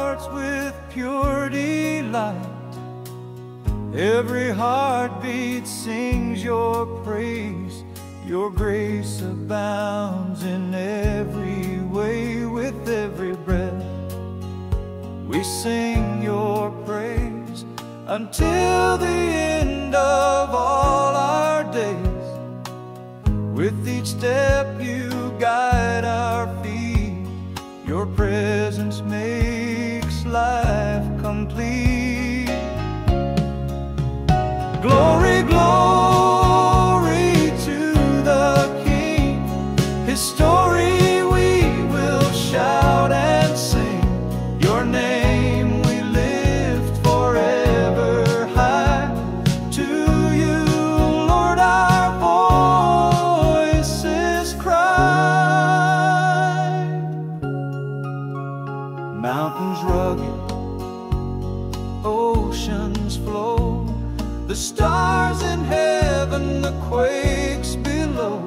hearts with pure delight. Every heartbeat sings your praise. Your grace abounds in every way. With every breath we sing your praise until the end of all our days. With each step you guide our feet. Your presence makes life complete. Glory, glory to the King. His story we will shout and sing. Your name we lift forever high. To you, Lord, our voices cry. Mountains rugged, oceans flow, the stars in heaven, the quakes below,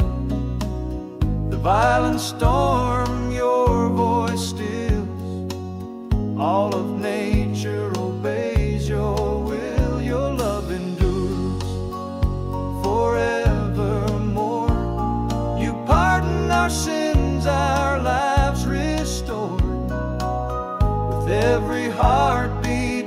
the violent storm your voice stills. All of nature obeys your will. Your love endures forevermore. You pardon our sins, our lives restored. With every heartbeat